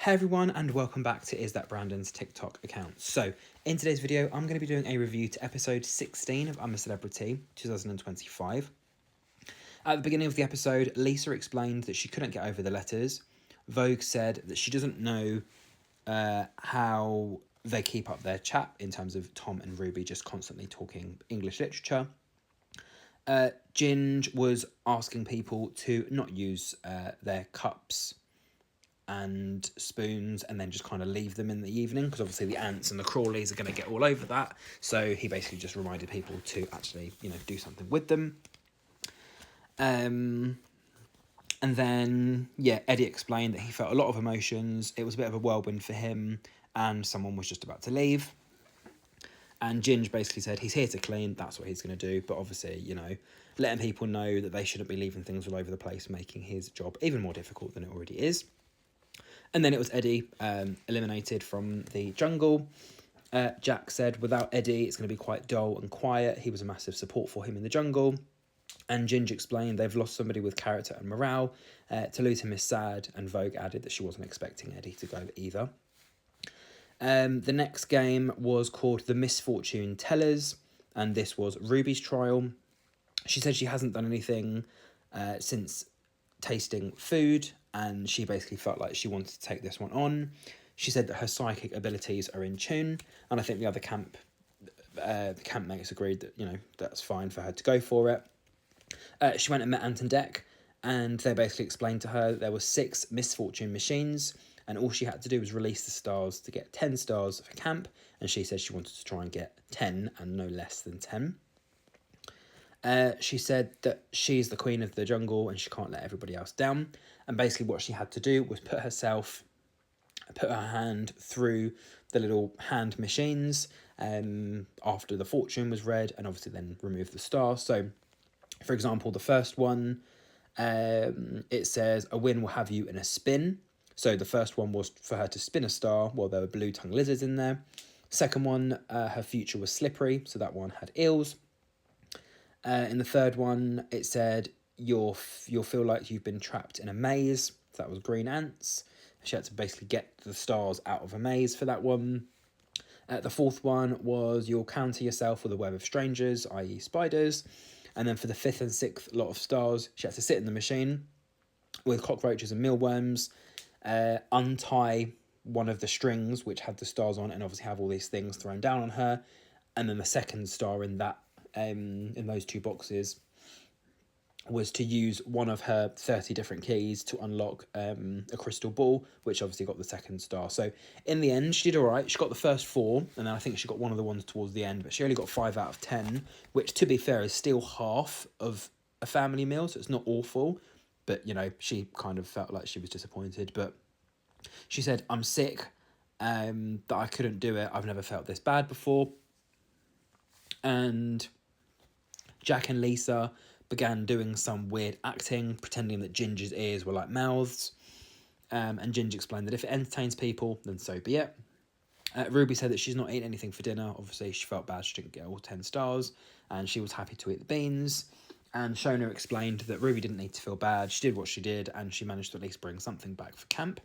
Hey everyone, and welcome back to Is That Brandon's TikTok account. So, in today's video, I'm going to be doing a review to episode 16 of I'm a Celebrity 2025. At the beginning of the episode, Lisa explained that she couldn't get over the letters. Vogue said that she doesn't know how they keep up their chat in terms of Tom and Ruby just constantly talking English literature. Ginge was asking people to not use their cups and spoons and then just kind of leave them in the evening, because obviously the ants and the crawlies are going to get all over that. So he basically just reminded people to actually, do something with them. And then, Eddie explained that he felt a lot of emotions. It was a bit of a whirlwind for him, and someone was just about to leave. And Ginge basically said he's here to clean, that's what he's going to do. But obviously, letting people know that they shouldn't be leaving things all over the place, making his job even more difficult than it already is. And then it was Eddie eliminated from the jungle. Jack said without Eddie, it's going to be quite dull and quiet. He was a massive support for him in the jungle. And Ginge explained they've lost somebody with character and morale. To lose him is sad, and Vogue added that she wasn't expecting Eddie to go either. The next game was called The Misfortune Tellers, and this was Ruby's trial. She said she hasn't done anything since tasting food, and she basically felt like she wanted to take this one on. She said that her psychic abilities are in tune, and I think the other the campmates agreed that, that's fine for her to go for it. She went and met Ant and Dec, and they basically explained to her that there were 6 misfortune machines, and all she had to do was release the stars to get 10 stars for camp, and she said she wanted to try and get 10 and no less than 10. She said that she's the queen of the jungle and she can't let everybody else down. And basically what she had to do was put her hand through the little hand machines after the fortune was read, and obviously then remove the star. So, for example, the first one, it says a win will have you in a spin. So the first one was for her to spin a star while there were blue-tongued lizards in there. Second one, her future was slippery, so that one had eels. In the third one, it said you'll feel like you've been trapped in a maze. So that was green ants. She had to basically get the stars out of a maze for that one. The fourth one was you'll counter yourself with a web of strangers, i.e. spiders. And then for the fifth and sixth lot of stars, she had to sit in the machine with cockroaches and mealworms, untie one of the strings which had the stars on, and obviously have all these things thrown down on her. And then the second star in that in those 2 boxes was to use one of her 30 different keys to unlock a crystal ball, which obviously got the second star. So in the end, she did all right. She got the first 4, and then I think she got one of the ones towards the end, but she only got 5 out of 10, which, to be fair, is still half of a family meal, so it's not awful. But, she kind of felt like she was disappointed. But she said, I'm sick, that I couldn't do it. I've never felt this bad before. And Jack and Lisa began doing some weird acting, pretending that Ginger's ears were like mouths. And Ginger explained that if it entertains people, then so be it. Ruby said that she's not eating anything for dinner. Obviously, she felt bad she didn't get all 10 stars, and she was happy to eat the beans. And Shona explained that Ruby didn't need to feel bad. She did what she did, and she managed to at least bring something back for camp.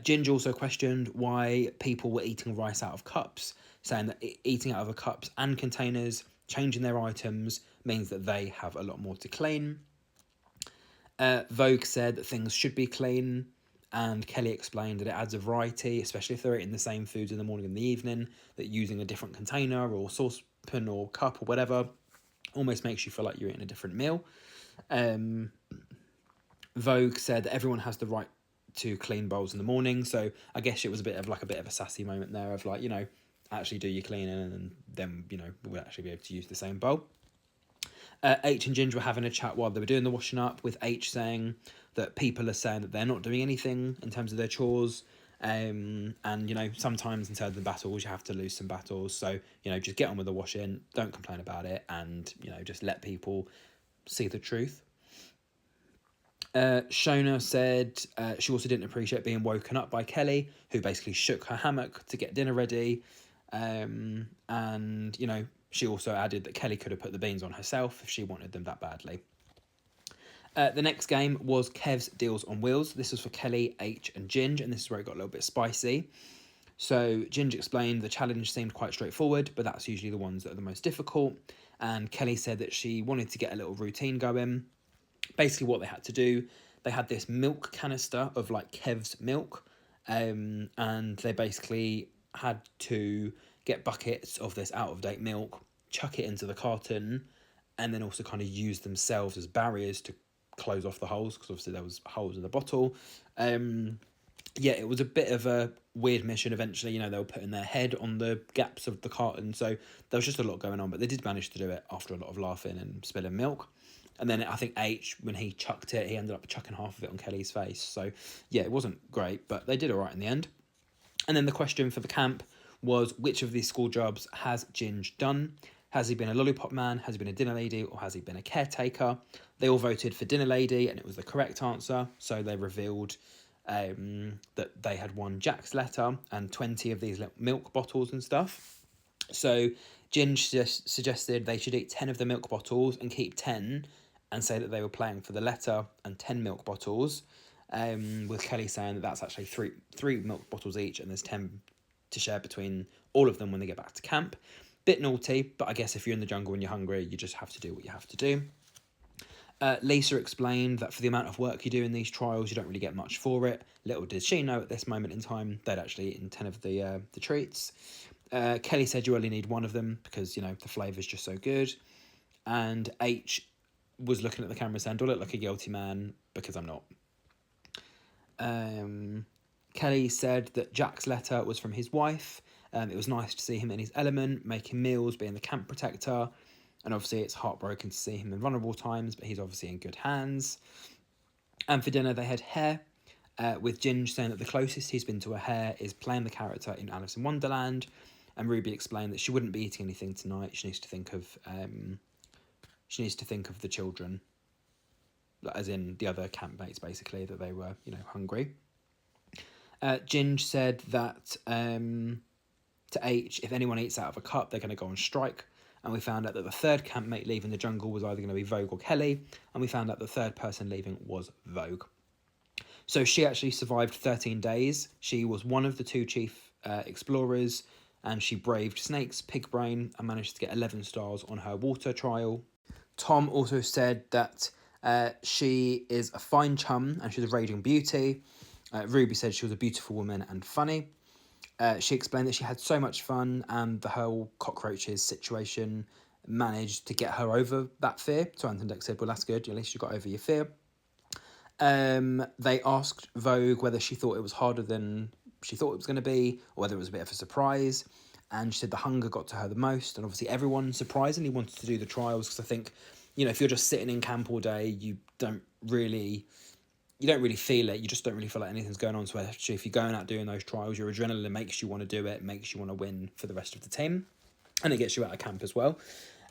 Ginger also questioned why people were eating rice out of cups, saying that eating out of cups and containers, changing their items, means that they have a lot more to clean. Vogue said that things should be clean, and Kelly explained that it adds a variety, especially if they're eating the same foods in the morning and the evening, that using a different container or saucepan or cup or whatever almost makes you feel like you're eating a different meal. Vogue said that everyone has the right to clean bowls in the morning, so I guess it was a bit of a sassy moment there of like, actually do your cleaning, and then, we'll actually be able to use the same bowl. H and Ginger were having a chat while they were doing the washing up, with H saying that people are saying that they're not doing anything in terms of their chores. And, sometimes in terms of the battles, you have to lose some battles. So, just get on with the washing, don't complain about it, and, just let people see the truth. Shona said she also didn't appreciate being woken up by Kelly, who basically shook her hammock to get dinner ready. And, she also added that Kelly could have put the beans on herself if she wanted them that badly. The next game was Kev's Deals on Wheels. This was for Kelly, H, and Ginge, and this is where it got a little bit spicy. So Ginge explained the challenge seemed quite straightforward, but that's usually the ones that are the most difficult. And Kelly said that she wanted to get a little routine going. Basically, what they had to do, they had this milk canister of like Kev's milk, and they basically had to get buckets of this out of date milk, chuck it into the carton, and then also kind of use themselves as barriers to close off the holes, because obviously there was holes in the bottle. Yeah, it was a bit of a weird mission. Eventually, they were putting their head on the gaps of the carton, so there was just a lot going on, but they did manage to do it after a lot of laughing and spilling milk. And then I think H, when he chucked it, he ended up chucking half of it on Kelly's face. So yeah, it wasn't great, but they did all right in the end. And then the question for the camp was, which of these school jobs has Ginge done? Has he been a lollipop man? Has he been a dinner lady? Or has he been a caretaker? They all voted for dinner lady, and it was the correct answer. So they revealed that they had won Jack's letter and 20 of these milk bottles and stuff. So Ginge suggested they should eat 10 of the milk bottles and keep 10, and say that they were playing for the letter and 10 milk bottles, with Kelly saying that that's actually three milk bottles each, and there's 10 to share between all of them when they get back to camp. Bit naughty, but I guess if you're in the jungle and you're hungry, you just have to do what you have to do. Lisa explained that for the amount of work you do in these trials, you don't really get much for it. Little did she know at this moment in time, they'd actually eaten 10 of the treats. Kelly said you only need one of them because, the flavour's just so good. And H was looking at the camera saying, do I look like a guilty man? Because I'm not. Kelly said that Jack's letter was from his wife. It was nice to see him in his element, making meals, being the camp protector. And obviously it's heartbroken to see him in vulnerable times, but he's obviously in good hands. And for dinner they had hare, with Ginge saying that the closest he's been to a hare is playing the character in Alice in Wonderland. And Ruby explained that she wouldn't be eating anything tonight. She needs to think of the children, as in the other campmates, basically, that they were, hungry. Ginge said that to H, if anyone eats out of a cup, they're going to go on strike. And we found out that the third campmate leaving the jungle was either going to be Vogue or Kelly. And we found out the third person leaving was Vogue. So she actually survived 13 days. She was one of the 2 chief explorers, and she braved snakes, pig brain, and managed to get 11 stars on her water trial. Tom also said that she is a fine chum and she's a raging beauty. Ruby said she was a beautiful woman and funny. She explained that she had so much fun, and the whole cockroaches situation managed to get her over that fear. So Anton Deck said, well, that's good. At least you got over your fear. They asked Vogue whether she thought it was harder than she thought it was going to be, or whether it was a bit of a surprise. And she said the hunger got to her the most. And obviously everyone surprisingly wanted to do the trials, because I think, if you're just sitting in camp all day, you don't really feel it. You just don't really feel like anything's going on. So actually, if you're going out doing those trials, your adrenaline makes you want to do it, makes you want to win for the rest of the team. And it gets you out of camp as well.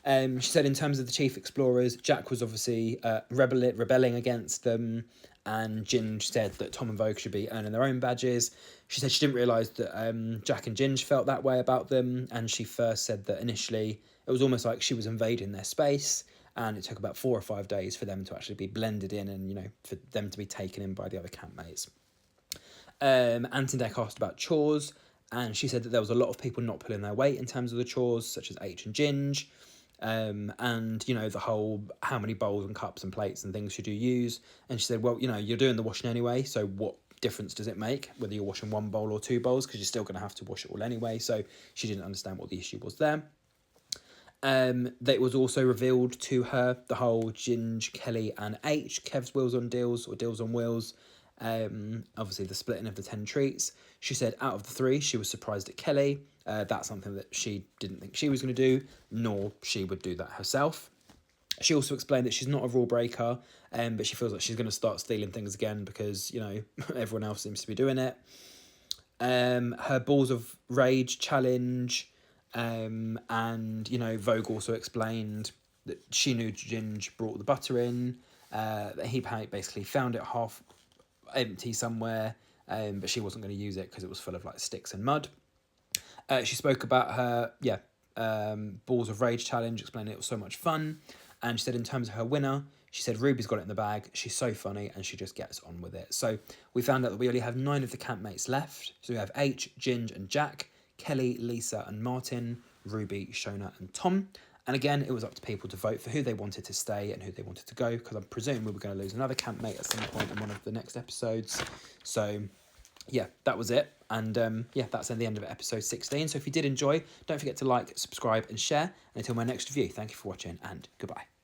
She said in terms of the chief explorers, Jack was obviously rebelling against them. And Ginge said that Tom and Vogue should be earning their own badges. She said she didn't realise that Jack and Ginge felt that way about them. And she first said that initially it was almost like she was invading their space. And it took about 4 or 5 days for them to actually be blended in and, for them to be taken in by the other campmates. Anton Deck asked about chores, and she said that there was a lot of people not pulling their weight in terms of the chores, such as H and Ginge. And, the whole how many bowls and cups and plates and things should you use. And she said, well, you're doing the washing anyway, so what difference does it make whether you're washing 1 bowl or 2 bowls, because you're still going to have to wash it all anyway. So she didn't understand what the issue was there. That was also revealed to her, the whole Ginge, Kelly and H, Kev's Wheels on Deals, or Deals on Wheels, obviously the splitting of the 10 treats. She said out of the 3, she was surprised at Kelly. That's something that she didn't think she was going to do, nor she would do that herself. She also explained that she's not a rule breaker, but she feels like she's going to start stealing things again because, everyone else seems to be doing it. Her Balls of Rage challenge, and, Vogue also explained that she knew Ginge brought the butter in, that he basically found it half empty somewhere, but she wasn't going to use it because it was full of sticks and mud. She spoke about her Balls of Rage challenge, explaining it was so much fun, and she said in terms of her winner, She said Ruby's got it in the bag. She's so funny and she just gets on with it. So we found out that we only have 9 of the campmates left. So we have H, Ginge and Jack, Kelly, Lisa and Martin, Ruby, Shona and Tom. And again, it was up to people to vote for who they wanted to stay and who they wanted to go, because I'm presuming we were going to lose another campmate at some point in one of the next episodes. So yeah, that was it. And yeah, that's the end of episode 16. So if you did enjoy, don't forget to like, subscribe and share. And until my next review, thank you for watching and goodbye.